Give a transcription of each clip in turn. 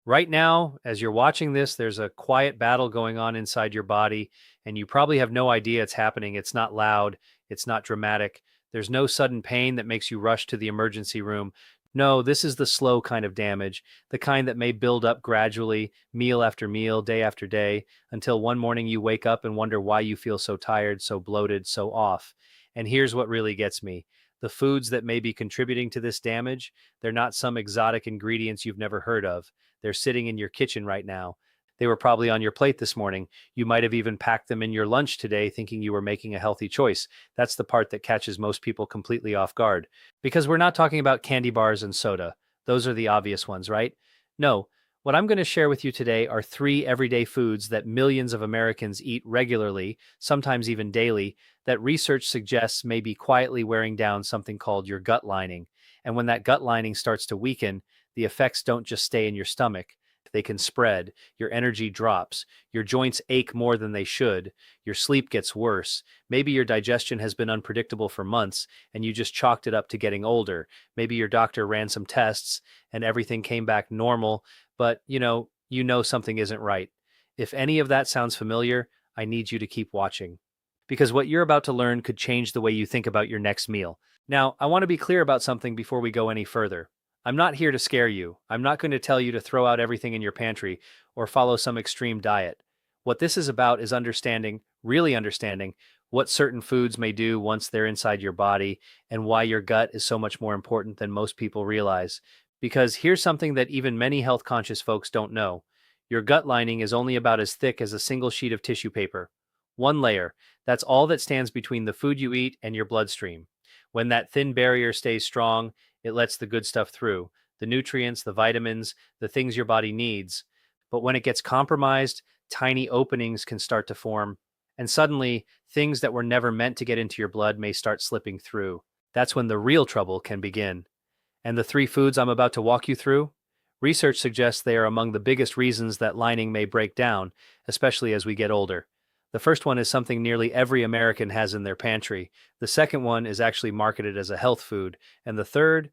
Right now, as you're watching this, there's a quiet battle going on inside your body, and you probably have no idea it's happening. It's not loud, it's not dramatic. There's no sudden pain that makes you rush to the emergency room. No, this is the slow kind of damage, the kind that may build up gradually, meal after meal, day after day, until one morning you wake up and wonder why you feel so tired, so bloated, so off. And here's what really gets me. The foods that may be contributing to this damage, they're not some exotic ingredients you've never heard of. They're sitting in your kitchen right now. They were probably on your plate this morning. You might have even packed them in your lunch today thinking you were making a healthy choice. That's the part that catches most people completely off guard. Because we're not talking about candy bars and soda. Those are the obvious ones, right? No. What I'm going to share with you today are three everyday foods that millions of Americans eat regularly, sometimes even daily, that research suggests may be quietly wearing down something called your gut lining. And when that gut lining starts to weaken, the effects don't just stay in your stomach. They can spread. Your energy drops. Your joints ache more than they should. Your sleep gets worse. Maybe your digestion has been unpredictable for months and you just chalked it up to getting older. Maybe your doctor ran some tests and everything came back normal, but you know something isn't right. If any of that sounds familiar, I need you to keep watching. Because what you're about to learn could change the way you think about your next meal. Now, I want to be clear about something before we go any further. I'm not here to scare you. I'm not going to tell you to throw out everything in your pantry or follow some extreme diet. What this is about is understanding, really understanding, what certain foods may do once they're inside your body and why your gut is so much more important than most people realize. Because here's something that even many health conscious folks don't know. Your gut lining is only about as thick as a single sheet of tissue paper. One layer. That's all that stands between the food you eat and your bloodstream. When that thin barrier stays strong, it lets the good stuff through, the nutrients, the vitamins, the things your body needs. But when it gets compromised, tiny openings can start to form, and suddenly things that were never meant to get into your blood may start slipping through. That's when the real trouble can begin. And the three foods I'm about to walk you through? Research suggests they are among the biggest reasons that lining may break down, especially as we get older. The first one is something nearly every American has in their pantry. The second one is actually marketed as a health food. And the third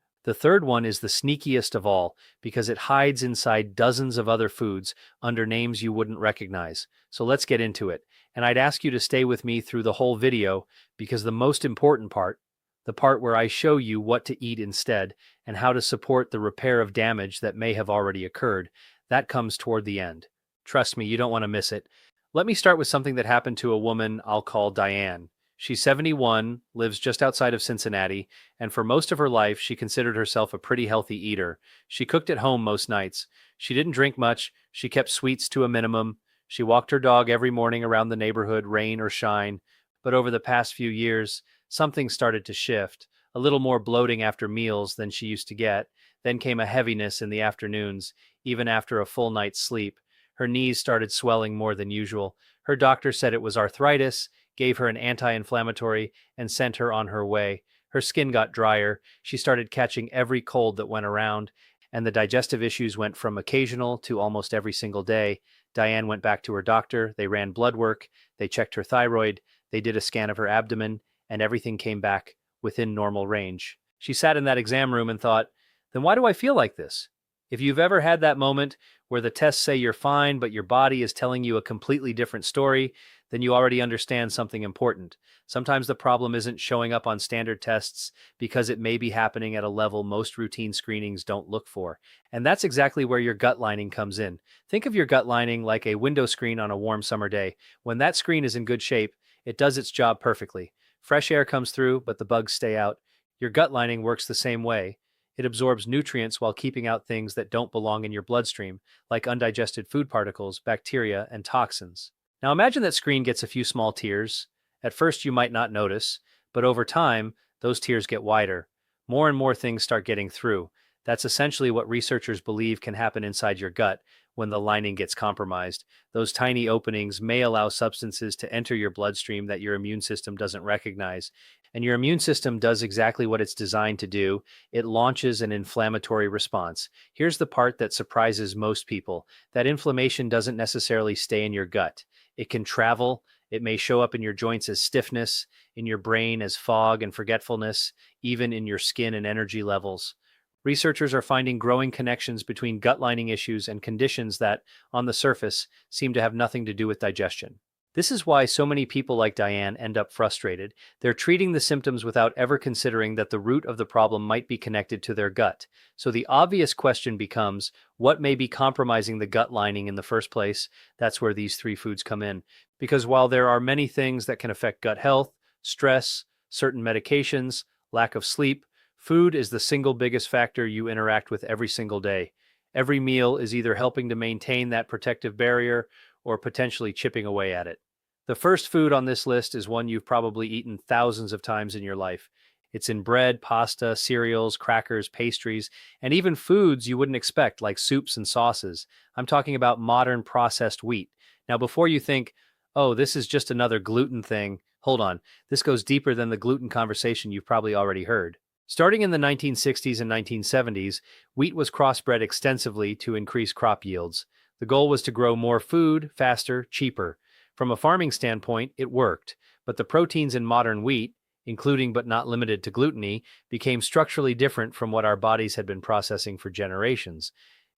one is the sneakiest of all because it hides inside dozens of other foods under names you wouldn't recognize. So let's get into it. And I'd ask you to stay with me through the whole video because the most important part, the part where I show you what to eat instead and how to support the repair of damage that may have already occurred, that comes toward the end. Trust me, you don't want to miss it. Let me start with something that happened to a woman I'll call Diane. She's 71, lives just outside of Cincinnati, and for most of her life, she considered herself a pretty healthy eater. She cooked at home most nights. She didn't drink much. She kept sweets to a minimum. She walked her dog every morning around the neighborhood, rain or shine. But over the past few years, something started to shift. A little more bloating after meals than she used to get. Then came a heaviness in the afternoons, even after a full night's sleep. Her knees started swelling more than usual. Her doctor said it was arthritis, gave her an anti-inflammatory, and sent her on her way. Her skin got drier. She started catching every cold that went around, and the digestive issues went from occasional to almost every single day. Diane went back to her doctor. They ran blood work. They checked her thyroid. They did a scan of her abdomen, and everything came back within normal range. She sat in that exam room and thought, then why do I feel like this? If you've ever had that moment where the tests say you're fine, but your body is telling you a completely different story, then you already understand something important. Sometimes the problem isn't showing up on standard tests because it may be happening at a level most routine screenings don't look for. And that's exactly where your gut lining comes in. Think of your gut lining like a window screen on a warm summer day. When that screen is in good shape, it does its job perfectly. Fresh air comes through, but the bugs stay out. Your gut lining works the same way. It absorbs nutrients while keeping out things that don't belong in your bloodstream, like undigested food particles, bacteria, and toxins. Now imagine that screen gets a few small tears. At first you might not notice, but over time, those tears get wider. More and more things start getting through. That's essentially what researchers believe can happen inside your gut when the lining gets compromised. Those tiny openings may allow substances to enter your bloodstream that your immune system doesn't recognize. And your immune system does exactly what it's designed to do. It launches an inflammatory response. Here's the part that surprises most people. That inflammation doesn't necessarily stay in your gut. It can travel. It may show up in your joints as stiffness, in your brain as fog and forgetfulness, even in your skin and energy levels. Researchers are finding growing connections between gut lining issues and conditions that, on the surface, seem to have nothing to do with digestion. This is why so many people like Diane end up frustrated. They're treating the symptoms without ever considering that the root of the problem might be connected to their gut. So the obvious question becomes, what may be compromising the gut lining in the first place? That's where these three foods come in. Because while there are many things that can affect gut health, stress, certain medications, lack of sleep, food is the single biggest factor you interact with every single day. Every meal is either helping to maintain that protective barrier or potentially chipping away at it. The first food on this list is one you've probably eaten thousands of times in your life. It's in bread, pasta, cereals, crackers, pastries, and even foods you wouldn't expect, like soups and sauces. I'm talking about modern processed wheat. Now, before you think, oh, this is just another gluten thing, hold on. This goes deeper than the gluten conversation you've probably already heard. Starting in the 1960s and 1970s, wheat was crossbred extensively to increase crop yields. The goal was to grow more food, faster, cheaper. From a farming standpoint, it worked, but the proteins in modern wheat, including but not limited to gluten, became structurally different from what our bodies had been processing for generations.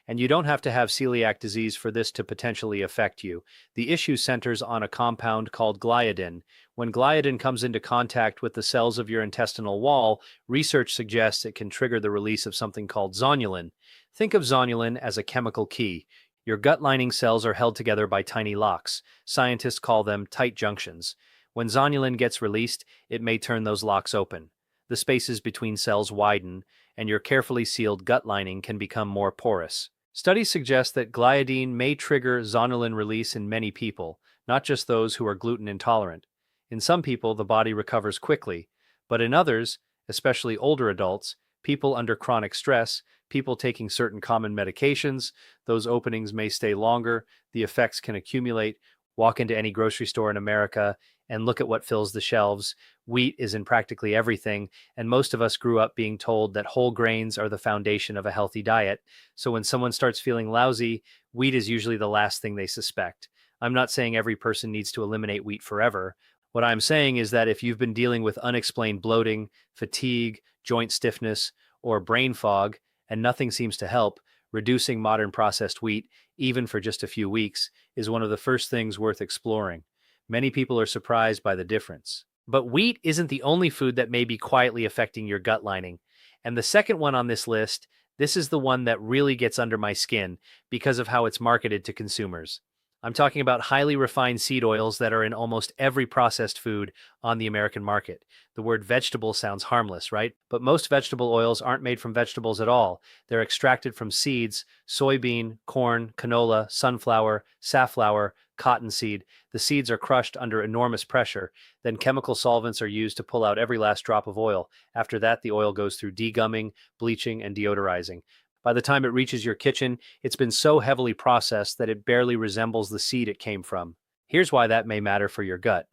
And you don't have to have celiac disease for this to potentially affect you. The issue centers on a compound called gliadin. When gliadin comes into contact with the cells of your intestinal wall, research suggests it can trigger the release of something called zonulin. Think of zonulin as a chemical key. Your gut lining cells are held together by tiny locks. Scientists call them tight junctions. When zonulin gets released, it may turn those locks open. The spaces between cells widen, and your carefully sealed gut lining can become more porous. Studies suggest that gliadin may trigger zonulin release in many people, not just those who are gluten intolerant. In some people, the body recovers quickly, but in others, especially older adults, people under chronic stress, people taking certain common medications, those openings may stay longer, the effects can accumulate. Walk into any grocery store in America and look at what fills the shelves. Wheat is in practically everything, and most of us grew up being told that whole grains are the foundation of a healthy diet. So when someone starts feeling lousy, wheat is usually the last thing they suspect. I'm not saying every person needs to eliminate wheat forever. What I'm saying is that if you've been dealing with unexplained bloating, fatigue, joint stiffness, or brain fog, and nothing seems to help, reducing modern processed wheat, even for just a few weeks, is one of the first things worth exploring. Many people are surprised by the difference. But wheat isn't the only food that may be quietly affecting your gut lining. And the second one on this list, this is the one that really gets under my skin because of how it's marketed to consumers. I'm talking about highly refined seed oils that are in almost every processed food on the American market. The word vegetable sounds harmless, right? But most vegetable oils aren't made from vegetables at all. They're extracted from seeds: soybean, corn, canola, sunflower, safflower, cottonseed. The seeds are crushed under enormous pressure. Then chemical solvents are used to pull out every last drop of oil. After that, the oil goes through degumming, bleaching, and deodorizing. By the time it reaches your kitchen, it's been so heavily processed that it barely resembles the seed it came from. Here's why that may matter for your gut.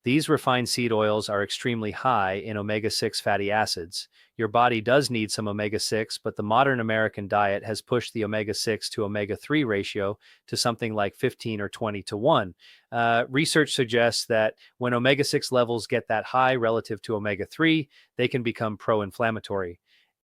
These refined seed oils are extremely high in omega-6 fatty acids. Your body does need some omega-6, but the modern American diet has pushed the omega-6 to omega-3 ratio to something like 15 or 20 to 1. Research suggests that when omega-6 levels get that high relative to omega-3, they can become pro-inflammatory.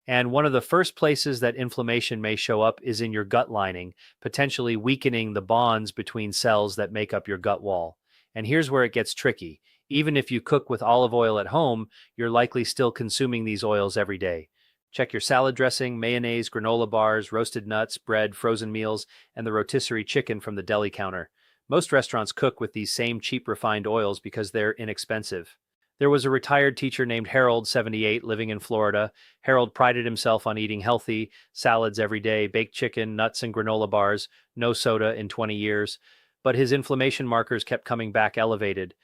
And one of the first places that inflammation may show up is in your gut lining, potentially weakening the bonds between cells that make up your gut wall. And here's where it gets tricky. Even if you cook with olive oil at home, you're likely still consuming these oils every day. Check your salad dressing, mayonnaise, granola bars, roasted nuts, bread, frozen meals, and the rotisserie chicken from the deli counter. Most restaurants cook with these same cheap refined oils because they're inexpensive. There was a retired teacher named Harold, 78, living in Florida. Harold prided himself on eating healthy, salads every day, baked chicken, nuts, and granola bars, no soda in 20 years. But his inflammation markers kept coming back elevated.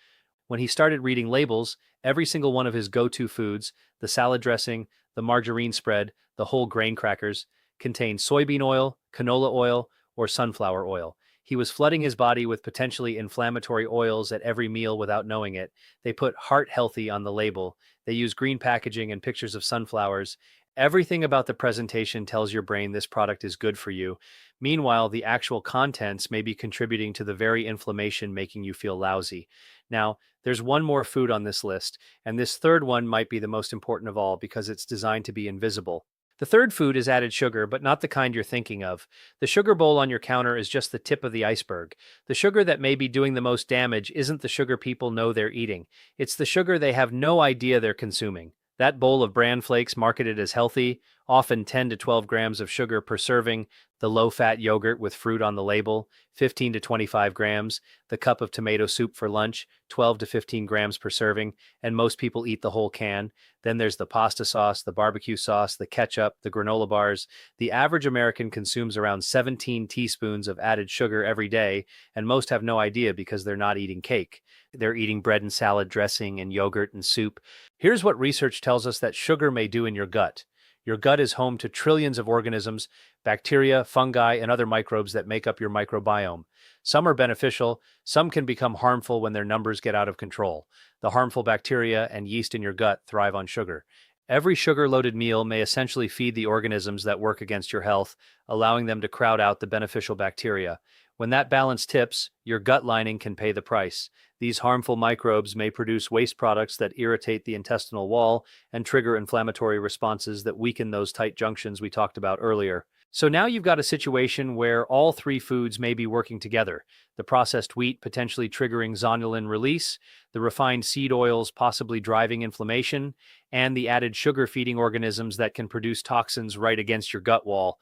When he started reading labels, every single one of his go-to foods, the salad dressing, the margarine spread, the whole grain crackers, contained soybean oil, canola oil, or sunflower oil. He was flooding his body with potentially inflammatory oils at every meal without knowing it. They put heart healthy on the label. They use green packaging and pictures of sunflowers. Everything about the presentation tells your brain this product is good for you. Meanwhile, the actual contents may be contributing to the very inflammation making you feel lousy. Now, there's one more food on this list, and this third one might be the most important of all because it's designed to be invisible. The third food is added sugar, but not the kind you're thinking of. The sugar bowl on your counter is just the tip of the iceberg. The sugar that may be doing the most damage isn't the sugar people know they're eating. It's the sugar they have no idea they're consuming. That bowl of bran flakes marketed as healthy, often 10 to 12 grams of sugar per serving, the low-fat yogurt with fruit on the label, 15 to 25 grams, the cup of tomato soup for lunch, 12 to 15 grams per serving, and most people eat the whole can. Then there's the pasta sauce, the barbecue sauce, the ketchup, the granola bars. The average American consumes around 17 teaspoons of added sugar every day, and most have no idea because they're not eating cake. They're eating bread and salad dressing and yogurt and soup. Here's what research tells us that sugar may do in your gut. Your gut is home to trillions of organisms, bacteria, fungi, and other microbes that make up your microbiome. Some are beneficial, some can become harmful when their numbers get out of control. The harmful bacteria and yeast in your gut thrive on sugar. Every sugar-loaded meal may essentially feed the organisms that work against your health, allowing them to crowd out the beneficial bacteria. When that balance tips, your gut lining can pay the price. These harmful microbes may produce waste products that irritate the intestinal wall and trigger inflammatory responses that weaken those tight junctions we talked about earlier. So now you've got a situation where all three foods may be working together. The processed wheat potentially triggering zonulin release, the refined seed oils possibly driving inflammation, and the added sugar feeding organisms that can produce toxins right against your gut wall.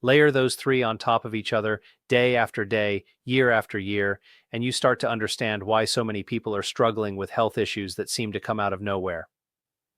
Layer those three on top of each other day after day, year after year, and you start to understand why so many people are struggling with health issues that seem to come out of nowhere.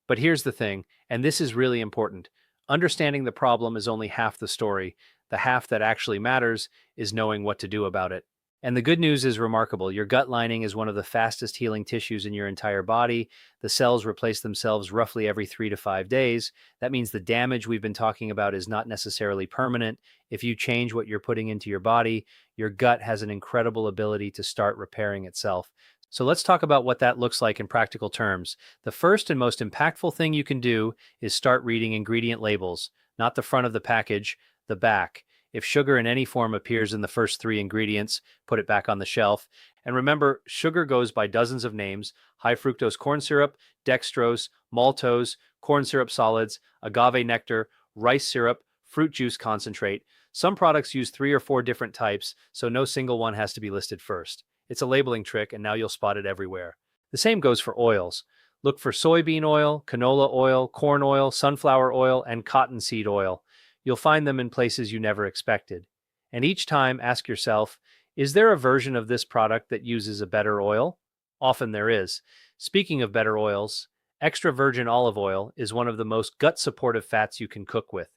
But here's the thing, and this is really important. Understanding the problem is only half the story. The half that actually matters is knowing what to do about it. And the good news is remarkable. Your gut lining is one of the fastest healing tissues in your entire body. The cells replace themselves roughly every 3 to 5 days. That means the damage we've been talking about is not necessarily permanent. If you change what you're putting into your body, your gut has an incredible ability to start repairing itself. So let's talk about what that looks like in practical terms. The first and most impactful thing you can do is start reading ingredient labels, not the front of the package, the back. If sugar in any form appears in the first three ingredients, put it back on the shelf. And remember, sugar goes by dozens of names: high fructose corn syrup, dextrose, maltose, corn syrup solids, agave nectar, rice syrup, fruit juice concentrate. Some products use 3 or 4 different types, so no single one has to be listed first. It's a labeling trick, and now you'll spot it everywhere. The same goes for oils. Look for soybean oil, canola oil, corn oil, sunflower oil, and cottonseed oil. You'll find them in places you never expected. And each time, ask yourself, is there a version of this product that uses a better oil? Often there is. Speaking of better oils, extra virgin olive oil is one of the most gut-supportive fats you can cook with.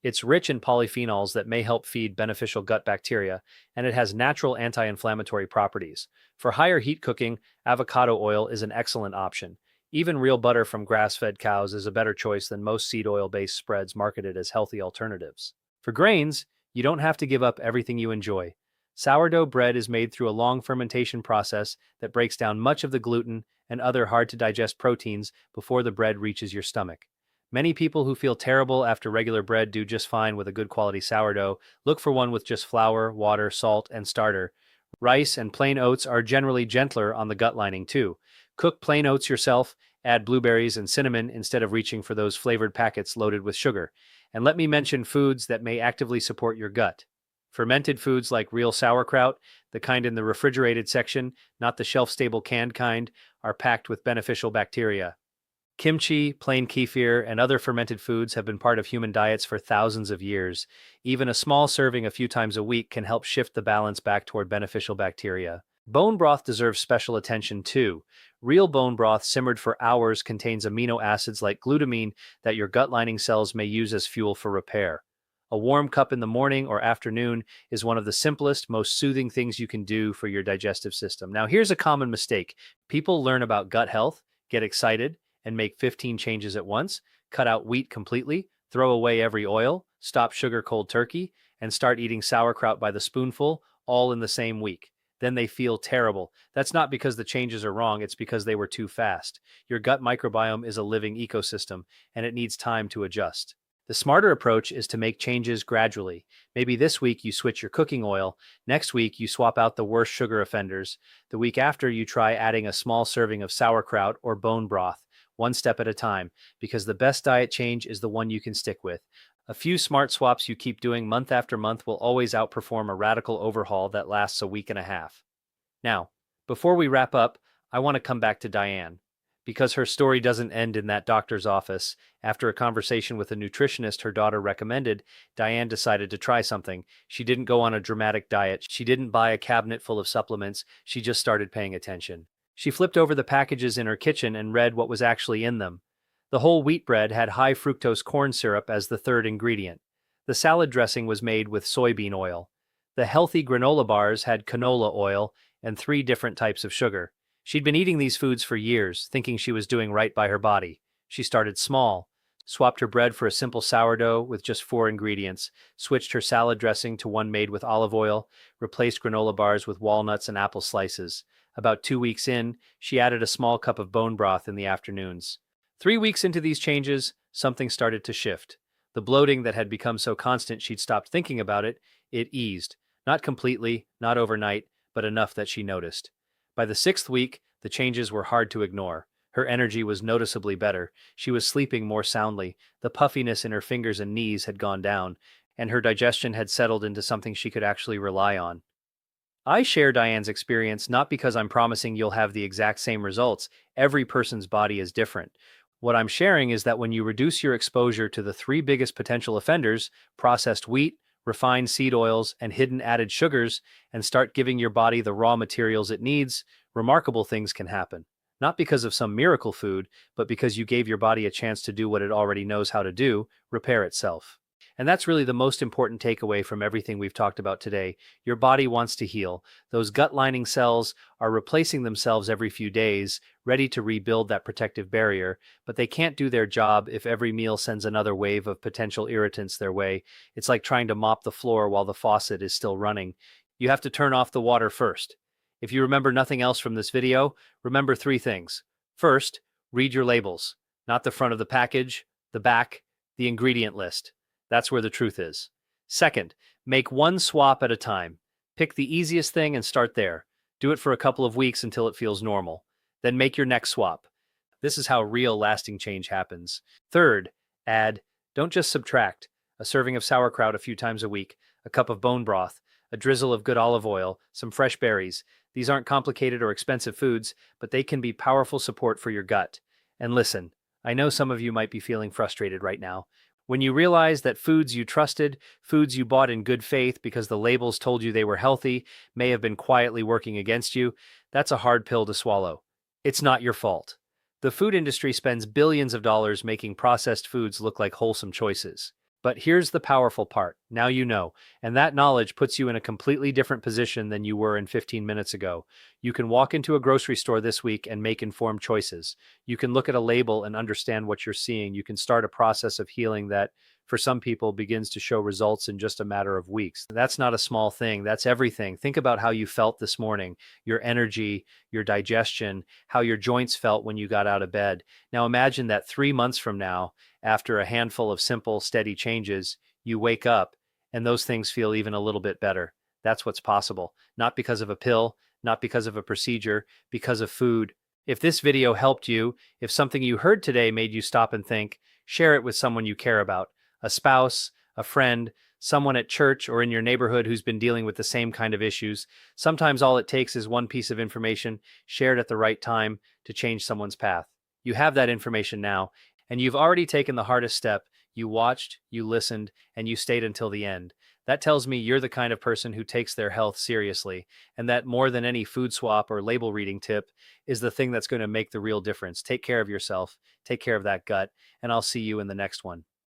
It's rich in polyphenols that may help feed beneficial gut bacteria, and it has natural anti-inflammatory properties. For higher heat cooking, avocado oil is an excellent option. Even real butter from grass-fed cows is a better choice than most seed oil-based spreads marketed as healthy alternatives. For grains, you don't have to give up everything you enjoy. Sourdough bread is made through a long fermentation process that breaks down much of the gluten and other hard-to-digest proteins before the bread reaches your stomach. Many people who feel terrible after regular bread do just fine with a good quality sourdough. Look for one with just flour, water, salt, and starter. Rice and plain oats are generally gentler on the gut lining too. Cook plain oats yourself, add blueberries and cinnamon instead of reaching for those flavored packets loaded with sugar. And let me mention foods that may actively support your gut. Fermented foods like real sauerkraut, the kind in the refrigerated section, not the shelf-stable canned kind, are packed with beneficial bacteria. Kimchi, plain kefir, and other fermented foods have been part of human diets for thousands of years. Even a small serving a few times a week can help shift the balance back toward beneficial bacteria. Bone broth deserves special attention too. Real bone broth simmered for hours contains amino acids like glutamine that your gut lining cells may use as fuel for repair. A warm cup in the morning or afternoon is one of the simplest, most soothing things you can do for your digestive system. Now, here's a common mistake. People learn about gut health, get excited, and make 15 changes at once, cut out wheat completely, throw away every oil, stop sugar cold turkey, and start eating sauerkraut by the spoonful, all in the same week. Then they feel terrible. That's not because the changes are wrong, it's because they were too fast. Your gut microbiome is a living ecosystem, and it needs time to adjust. The smarter approach is to make changes gradually. Maybe this week you switch your cooking oil, next week you swap out the worst sugar offenders, the week after you try adding a small serving of sauerkraut or bone broth, one step at a time, because the best diet change is the one you can stick with. A few smart swaps you keep doing month after month will always outperform a radical overhaul that lasts a week and a half. Now, before we wrap up, I want to come back to Diane, because her story doesn't end in that doctor's office. After a conversation with a nutritionist her daughter recommended, Diane decided to try something. She didn't go on a dramatic diet. She didn't buy a cabinet full of supplements. She just started paying attention. She flipped over the packages in her kitchen and read what was actually in them. The whole wheat bread had high fructose corn syrup as the third ingredient. The salad dressing was made with soybean oil. The healthy granola bars had canola oil and 3 different types of sugar. She'd been eating these foods for years, thinking she was doing right by her body. She started small, swapped her bread for a simple sourdough with just 4 ingredients, switched her salad dressing to one made with olive oil, replaced granola bars with walnuts and apple slices. About 2 weeks in, she added a small cup of bone broth in the afternoons. 3 weeks into these changes, something started to shift. The bloating that had become so constant she'd stopped thinking about it, it eased. Not completely, not overnight, but enough that she noticed. By the 6th week, the changes were hard to ignore. Her energy was noticeably better. She was sleeping more soundly. The puffiness in her fingers and knees had gone down, and her digestion had settled into something she could actually rely on. I share Diane's experience not because I'm promising you'll have the exact same results. Every person's body is different. What I'm sharing is that when you reduce your exposure to the 3 biggest potential offenders, processed wheat, refined seed oils, and hidden added sugars, and start giving your body the raw materials it needs, remarkable things can happen. Not because of some miracle food, but because you gave your body a chance to do what it already knows how to do, repair itself. And that's really the most important takeaway from everything we've talked about today. Your body wants to heal. Those gut lining cells are replacing themselves every few days, ready to rebuild that protective barrier, but they can't do their job if every meal sends another wave of potential irritants their way. It's like trying to mop the floor while the faucet is still running. You have to turn off the water first. If you remember nothing else from this video, remember 3 things. First, read your labels, not the front of the package, the back, the ingredient list. That's where the truth is. Second, make one swap at a time. Pick the easiest thing and start there. Do it for a couple of weeks until it feels normal. Then make your next swap. This is how real lasting change happens. Third, add, don't just subtract. A serving of sauerkraut a few times a week, a cup of bone broth, a drizzle of good olive oil, some fresh berries. These aren't complicated or expensive foods, but they can be powerful support for your gut. And listen, I know some of you might be feeling frustrated right now. When you realize that foods you trusted, foods you bought in good faith because the labels told you they were healthy, may have been quietly working against you, that's a hard pill to swallow. It's not your fault. The food industry spends billions of dollars making processed foods look like wholesome choices. But here's the powerful part. Now you know, and that knowledge puts you in a completely different position than you were in 15 minutes ago. You can walk into a grocery store this week and make informed choices. You can look at a label and understand what you're seeing. You can start a process of healing that, for some people, begins to show results in just a matter of weeks. That's not a small thing. That's everything. Think about how you felt this morning, your energy, your digestion, how your joints felt when you got out of bed. Now imagine that 3 months from now, after a handful of simple, steady changes, you wake up and those things feel even a little bit better. That's what's possible. Not because of a pill, not because of a procedure, because of food. If this video helped you, if something you heard today made you stop and think, share it with someone you care about. A spouse, a friend, someone at church or in your neighborhood who's been dealing with the same kind of issues. Sometimes all it takes is one piece of information shared at the right time to change someone's path. You have that information now, and you've already taken the hardest step. You watched, you listened, and you stayed until the end. That tells me you're the kind of person who takes their health seriously, and that more than any food swap or label reading tip is the thing that's going to make the real difference. Take care of yourself, take care of that gut, and I'll see you in the next one.